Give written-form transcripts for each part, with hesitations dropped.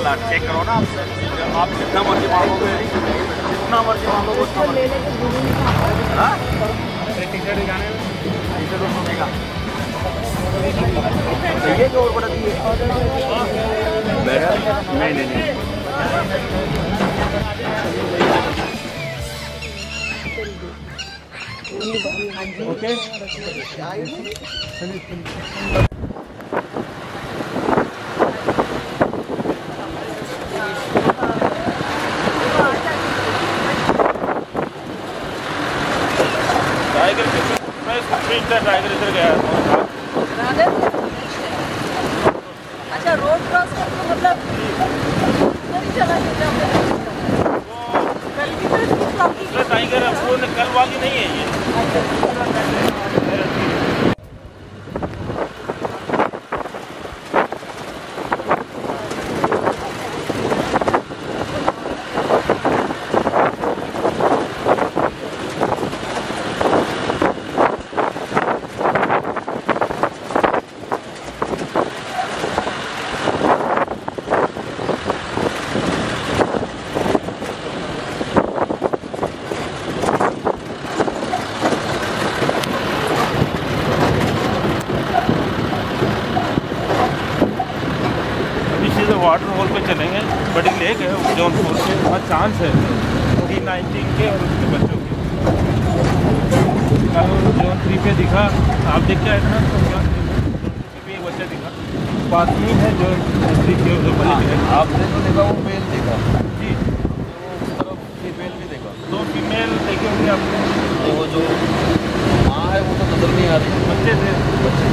Lakh check करो ना आपसे, आप जितना मर्जी मांगोगे, जितना मर्जी मांगोगे उतना मर्जी। हाँ टी शर्ट दिखाने में ये जो और बड़ा दिए नहीं नहीं नहीं ओके टाइगर इधर गया। अच्छा रोड क्रॉस करके मतलब टाइगर वो कल वाली नहीं है ये। वाटर होल पे चलेंगे, बड़ी लेक है जौनपुर के, बहुत चांस है D19 के और उसके बच्चों के। कल जोन 3 पे दिखा, आप देख के आए थे ना, तो जोन 3 पे एक बच्चा दिखा, पास में है जोन 3 के उधर बड़ी है। आपने जो देखा वो मेल देखा जी, उस तरफ फीमेल भी देखा, 2 फीमेल देखे होंगे आपने। वो जो माँ है वो तो नजर नहीं आ रही, बच्चे थे बच्चे।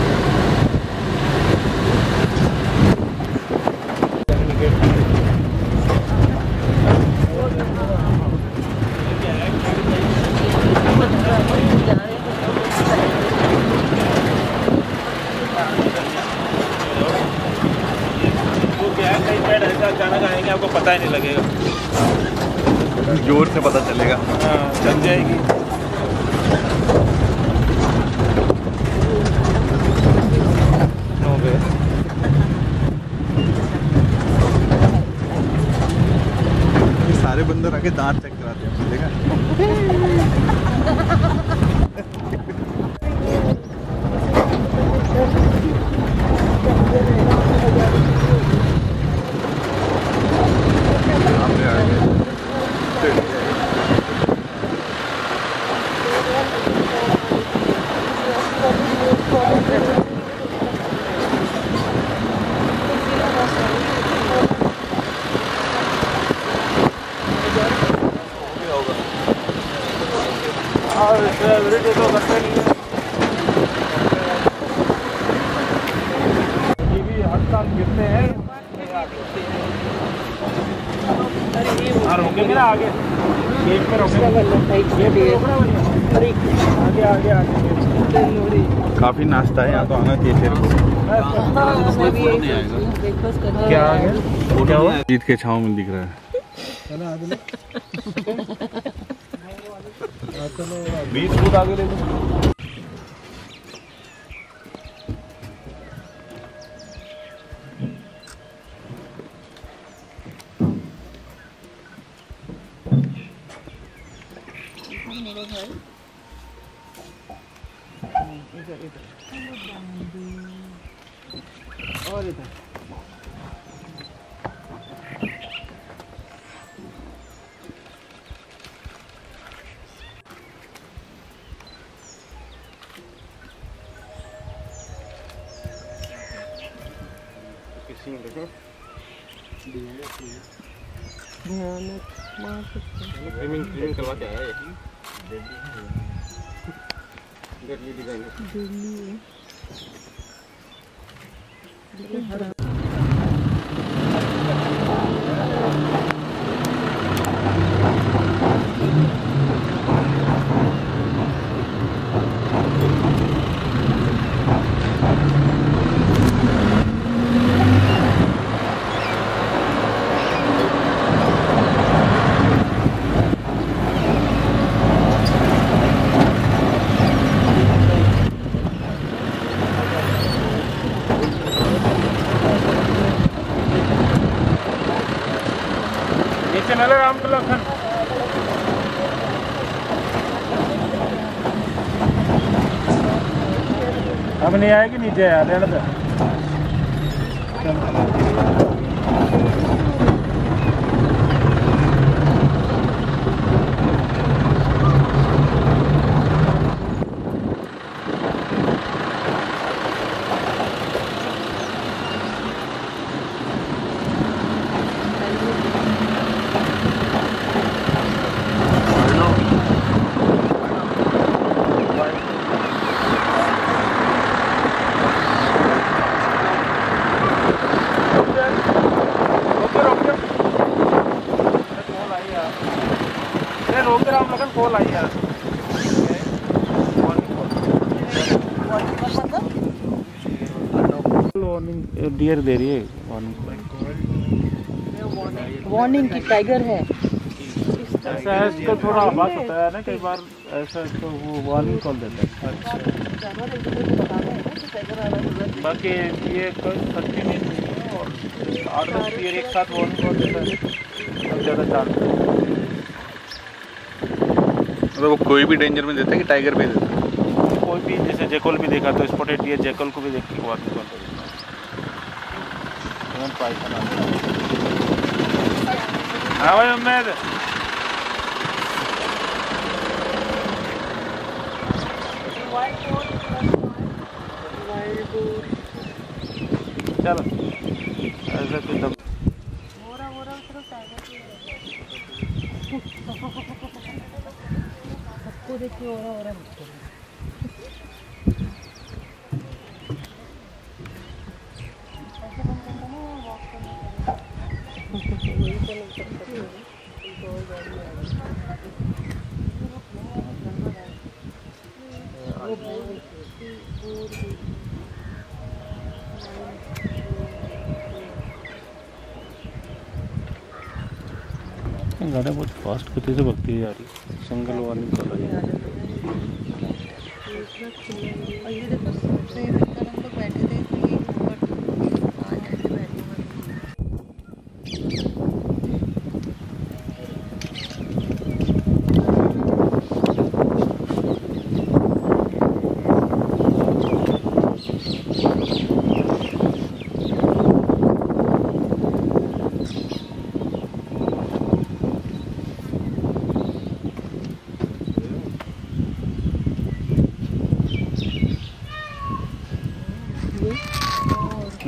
अचानक आएंगे आपको पता ही नहीं लगेगा, जोर से पता चलेगा। हाँ चल जाएगी। हो गए सारे बंदर आके दांत चेक कराते हैं, देखा। एवरीडे तो करते नहीं है, ये भी हर साल गिरते हैं। रोकेंगे ना आगे, गेट पे रोकेंगे, आगे आगे आगे। काफ़ी नाश्ता है यहाँ तो, आना चाहिए फिर। क्या आ गया, क्या हुआ? ईद के छाँव में दिख रहा है। 20 फुट आगे ले लो। और इधर स्विमिंग करवा के आया है, दिल्ली डिजाइन अब नहीं आएगी नीचे यार रहने दे। कॉल आई यार वार्निंग डियर दे रही है वार्निंग की टाइगर है। ऐसा है इसको थोड़ा आवाज होता है ना कई बार ऐसा इसको वो वार्निंग कॉल देता है। बाकी ये कोई सच्ची नहीं है और 8-10 डियर एक साथ वार्निंग कॉल देता है और ज़्यादा चांस मतलब वो कोई भी डेंजर में देता है कि टाइगर पे देता है? कोई भी जैसे जैकल भी देखा तो स्पॉटेड डियर जैकल को भी देख के वार्निंग कॉल देता है। हाँ भाई उम्मीद चलो ऐसा कोई दम सबको देखिए हो रहा गाड़ी बहुत फास्ट गति से भगती है जा रही सिंगल वार्निंग कर रही है। और ये देखो हम लोग बैठे थे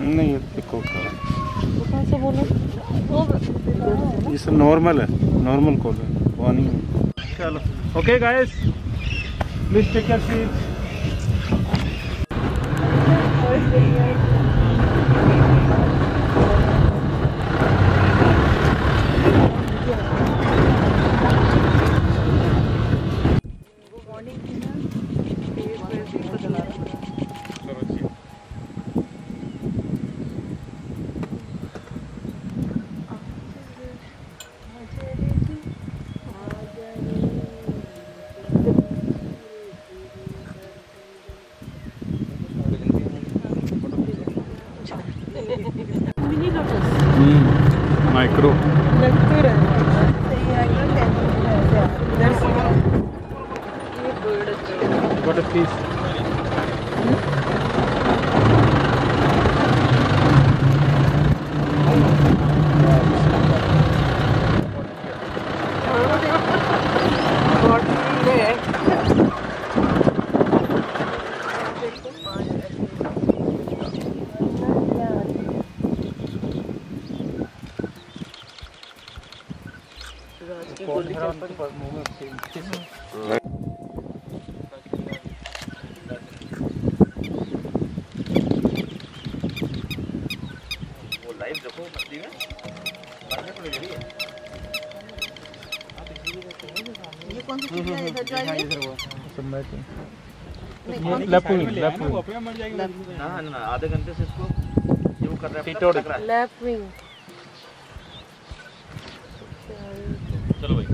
नहीं देखो कैसे बोले ये सब नॉर्मल है नॉर्मल कॉल है वार्निंग। चलो okay guys please take your seat. Micro got a piece. ये कौन सी चीज़ है इधर जाइए ना आधे घंटे से इसको जो कर रहा है लेफ्ट विंग। चलो भाई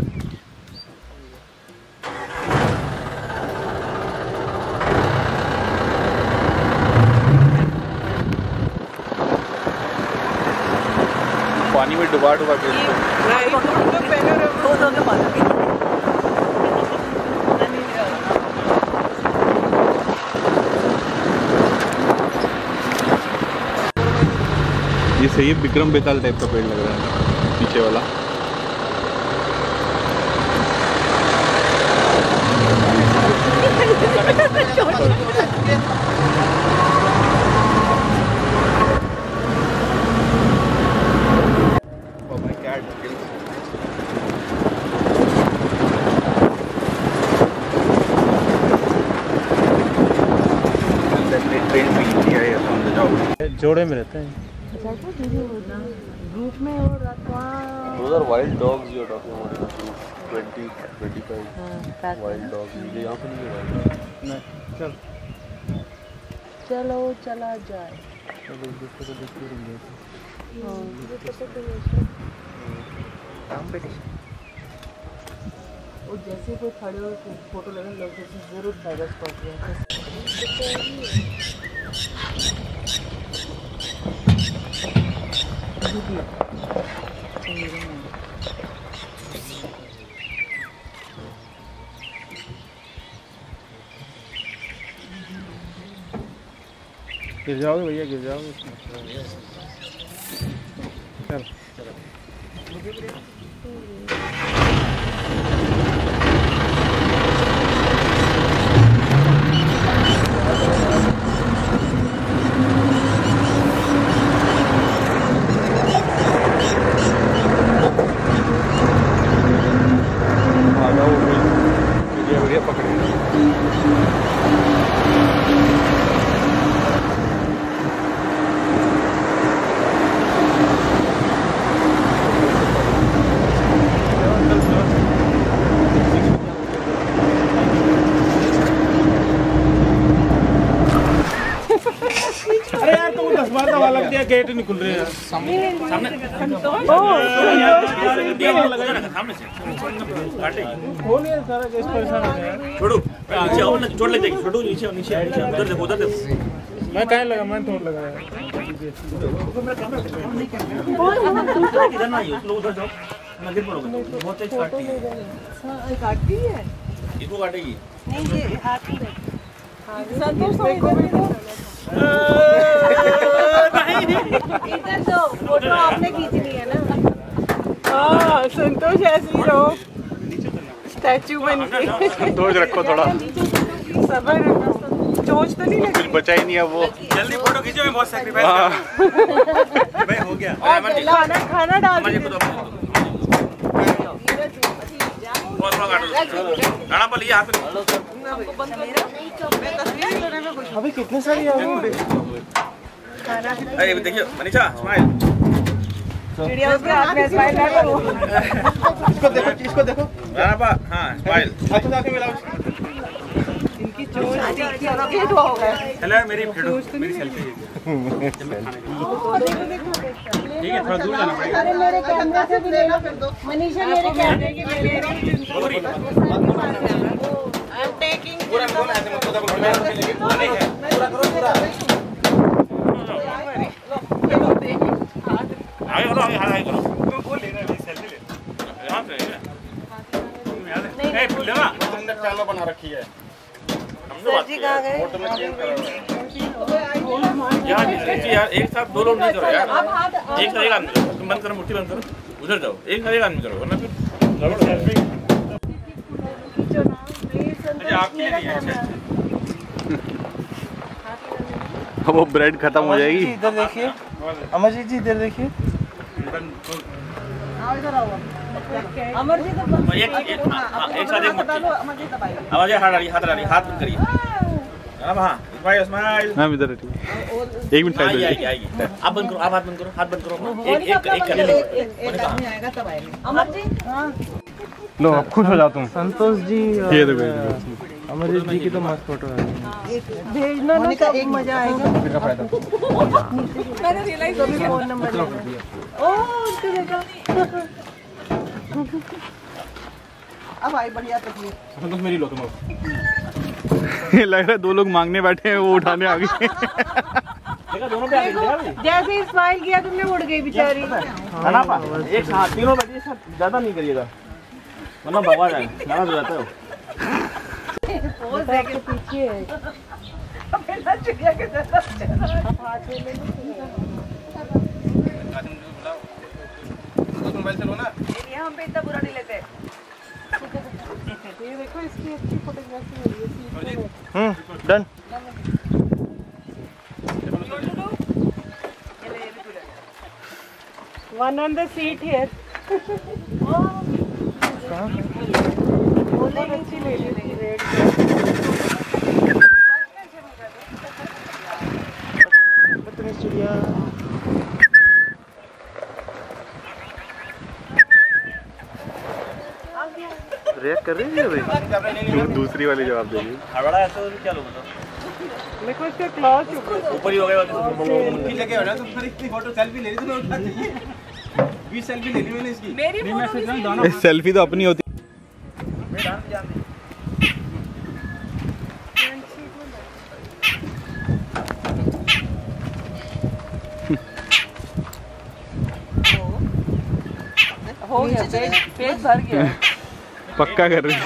पानी में डुबा डुबा के सही है, विक्रम बेताल टाइप का पेड़ लग रहा है पीछे वाला। जोड़े में रहते हैं ग्रुप में और वहाँ Those are wild dogs you're talking about. 20, 25 wild dogs. ये यहाँ पे नहीं है wild dog. चलो चला जाए। वो जैसे कोई खड़े हो फोटो लेने लोग जरूर डाइवर्स करते हैं। गिर जाओगे भैया, गिर जाओगे। चल बढ़िया पकड़े। अरे यार तुम 10 बार दबा लग दिया, गेट नहीं खुल रहे हैं। सामने हो नहीं सारा केस परेशान हो गया। छोड़ो नीचे आओ ना, छोड़ ले जाएगी, छोड़ो नीचे नीचे उधर देखो, उधर देखो। मैं कहीं लगा, मैं थोड़ा लगाया। इधर ना आइए, उधर जाओ, ना गिर पड़ोगे, बहुत तेज काटती है। काटती है? इसको काटेगी नहीं, ये हाथ में संतोष इधर तो फोटो आपने खींचनी है ना। हाँ, संतोष ऐसे ही रहो, स्टैचू बन के। संतोष रखो थोड़ा, सबर चोच तो नहीं कुछ बचा ही नहीं है वो। जल्दी फोटो खींचो, मैं बहुत सैक्रिफाइस कर भाई हो गया। खाना खाना डाल गाना पर लिए हाथ में। अभी कितने सारी है? अरे देखिए मनीषा, स्माइल। वीडियो के हाथ में स्माइल ना करो। इसको देखो, इसको देखो। गाना पर हाँ स्माइल। हाथ जाके मिलाओ। इनकी चोच ये तो हो गया। हेलो मेरी फोटो, मेरी सेल्फी। ठीक है, थोड़ा दूर जाना पड़ेगा। अरे मेरे कैमरा से भी ले लो, मनीषा मेरे कैमरे की ले ले रही है। आई एम टेकिंग पूरा ऐसे मत करो, पूरा नहीं है, पूरा करो पूरा। आगे करो, वो ले रहा है सेल्फी ले। यहां पे नहीं ए ले ना, तुमने चैनल बना रखी है। सर जी कहां गए? फोटो में चेंज करो यार, यार एक साथ दो लोग नहीं करो यार। एक साथ एक आदमी करो, तुम बंद करो, मुट्ठी बंद करो, उधर जाओ। एक साथ एक आदमी करो, वरना फिर गड़बड़ सेल्फी। आपके लिए नहीं है। वो ब्रेड खत्म हो जाएगी। इधर देखिए अमरजीत जी, इधर देखिए। अमरजीत एक साथ एक मुट्ठी। आवाज हाथ डालिए, हाथ बंद करिए। अब हाँ स्माइल। मैम इधर है, ठीक। एक मिनट साइड आएगी आएगी। आप बंद करो, आप हाथ बंद करो, हाथ बंद करो। एक आदमी आएगा तब आएगा। अमरजीत हाँ लो अब खुश हो जाओ तुम। संतोष जी ये देखो, अमरजीत जी की तो मस्त फोटो है। भेजना ना, तो एक मजा आएगा। मैंने रियलाइज हो गया फोन नंबर ओह उसको देखा। अब आई बढ़िया तस्वीर। संतोष मेरी लो तुम। ये लग रहा है दो लोग मांगने बैठे हैं, वो उठाने आ गए। देखा दोनों पे आ गए। जैसे ही स्माइल किया तुमने उड़ गई बेचारी। है ना पा एक साथ तीनों बैठिए, साथ ज्यादा नहीं करिएगा वरना भगवा जाए, नाराज हो जाता है। पोज देके पीछे है। अब चिड़िया के जैसा हाथ में ले। मोबाइल चलो ना। ये हम पे इतना बुरा नहीं लेते। ये देखो इसकी अच्छी फोटोग्राफी हो रही है। Done. One on the seat here. बहुत अच्छी ले ली रेड। चिड़िया रिएक्ट कर रही है भाई। दूसरी वाली जवाब दे रही हड़बड़ा ऐसा तो क्या लोग मेरे को इसके क्लॉज ऊपर ही हो गया लगे हो ना तो फिर इतनी फोटो सेल्फी ले ली तो मैं उठा दी। 20 सेल्फी ले ली मैंने इसकी। मेरी फोटो है। सेल्फी तो अपनी होती। हो गया पेट भर गया। पक्का कर रही है।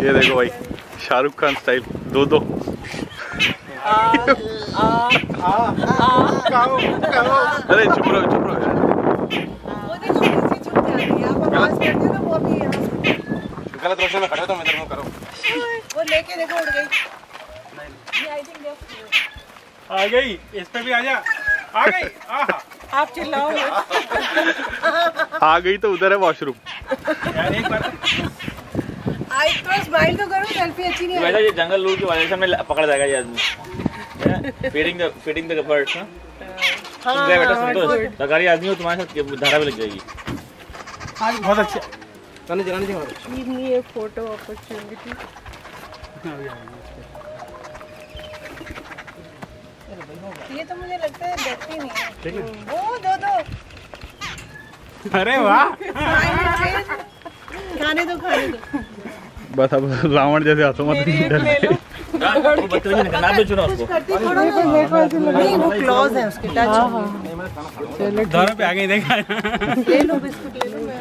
ये देखो भाई शाहरुख खान स्टाइल दो अरे चुप रहो यार। वो देखो कैसे चुप जा रही है। आप आवाज करते हो तो वो भी यहाँ गलत रोशनी में खड़े हो तो मैं तेरे को करो। वो लेके देखो उड़ गई। ये आई थिंक आ गई, इस पे भी आ जा। आ गई। आप चिल्लाओ मत। आ गई तो उधर है वॉशरूम। यार एक बार आई तो स्माइल तो करो, सेल्फी अच्छी नहीं वैसे आई। ये जंगल लूट की वजह से हमें पकड़ जाएगा ये आदमी। फीडिंग द बर्ड्स ना। तुम गए बेटा संतोष, सरकारी आदमी हो, तुम्हारे साथ धारा भी लग जाएगी। आज बहुत अच्छा चलो जलाने चाहिए। ये फोटो अपॉर्चुनिटी। ये तो मुझे लगता है देखती नहीं है। ओ दो अरे वाह। खाने दो बस अब रावण जैसे हाथों मत ले लो। वो बदतमीजी नहीं करना, आप भी चुनो उसको। करती थोड़ा नहीं, वो क्लॉज है उसके टच। दोनों पे आ गई देखा। ले लो बिस्कुट ले लो। मैं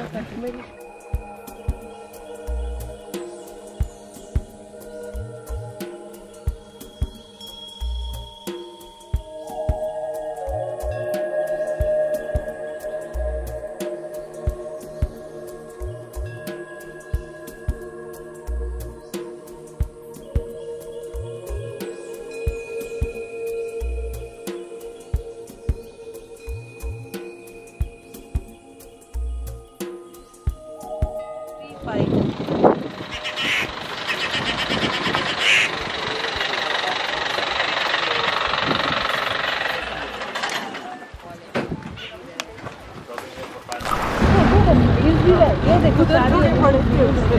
ये देखो सारे पड़े थे उससे।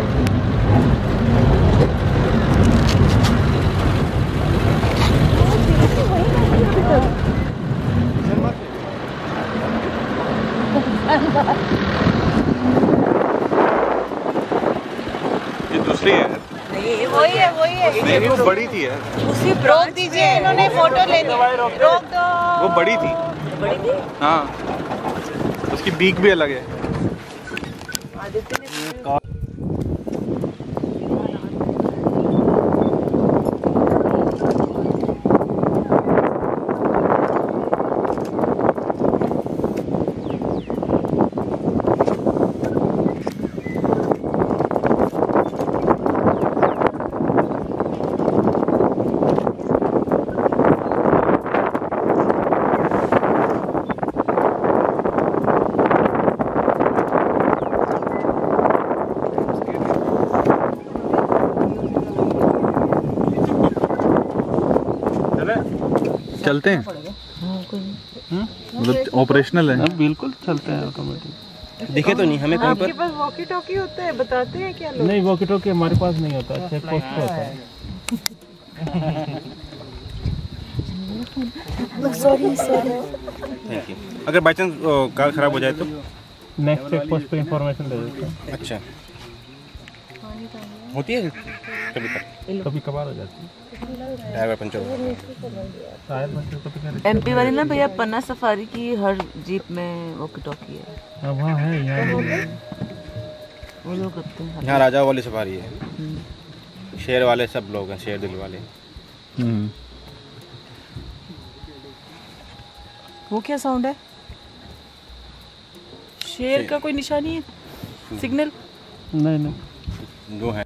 ये दूसरी है। नहीं वही है नहीं वो बड़ी थी यार। उसी रोक दीजिए, इन्होंने फोटो लेनी है। रोक दो। वो बड़ी थी। बड़ी थी। हाँ उसकी बीक भी अलग है। आदित्य ने चलते हैं मतलब ऑपरेशनल है। बिल्कुल चलते हैं ऑटोमेटिक। दिखे तो नहीं हमें कहीं आपके पास वॉकी टॉकी होता है, बताते हैं क्या लोग? नहीं वॉकी टॉकी हमारे पास नहीं होता, चेक पोस्ट पे होता है। Sorry thank you. अगर बाई चांस कार खराब हो जाए तो नेक्स्ट चेक पोस्ट पे इंफॉर्मेशन दे देते हैं। अच्छा होती है कभी कभार हो जाती है। टायर पंचर हो टायर पंचर तो क्या एमपी वाली ना भैया, पन्ना सफारी की हर जीप में वॉकी टॉकी है। अब वहाँ है यहाँ वो लोग करते हैं। यहाँ राजा वाली सफारी है। शेर वाले सब लोग हैं, शेर दिल वाले। वो क्या साउंड है? शेर का कोई निशानी है? सिग्नल? नहीं दो है।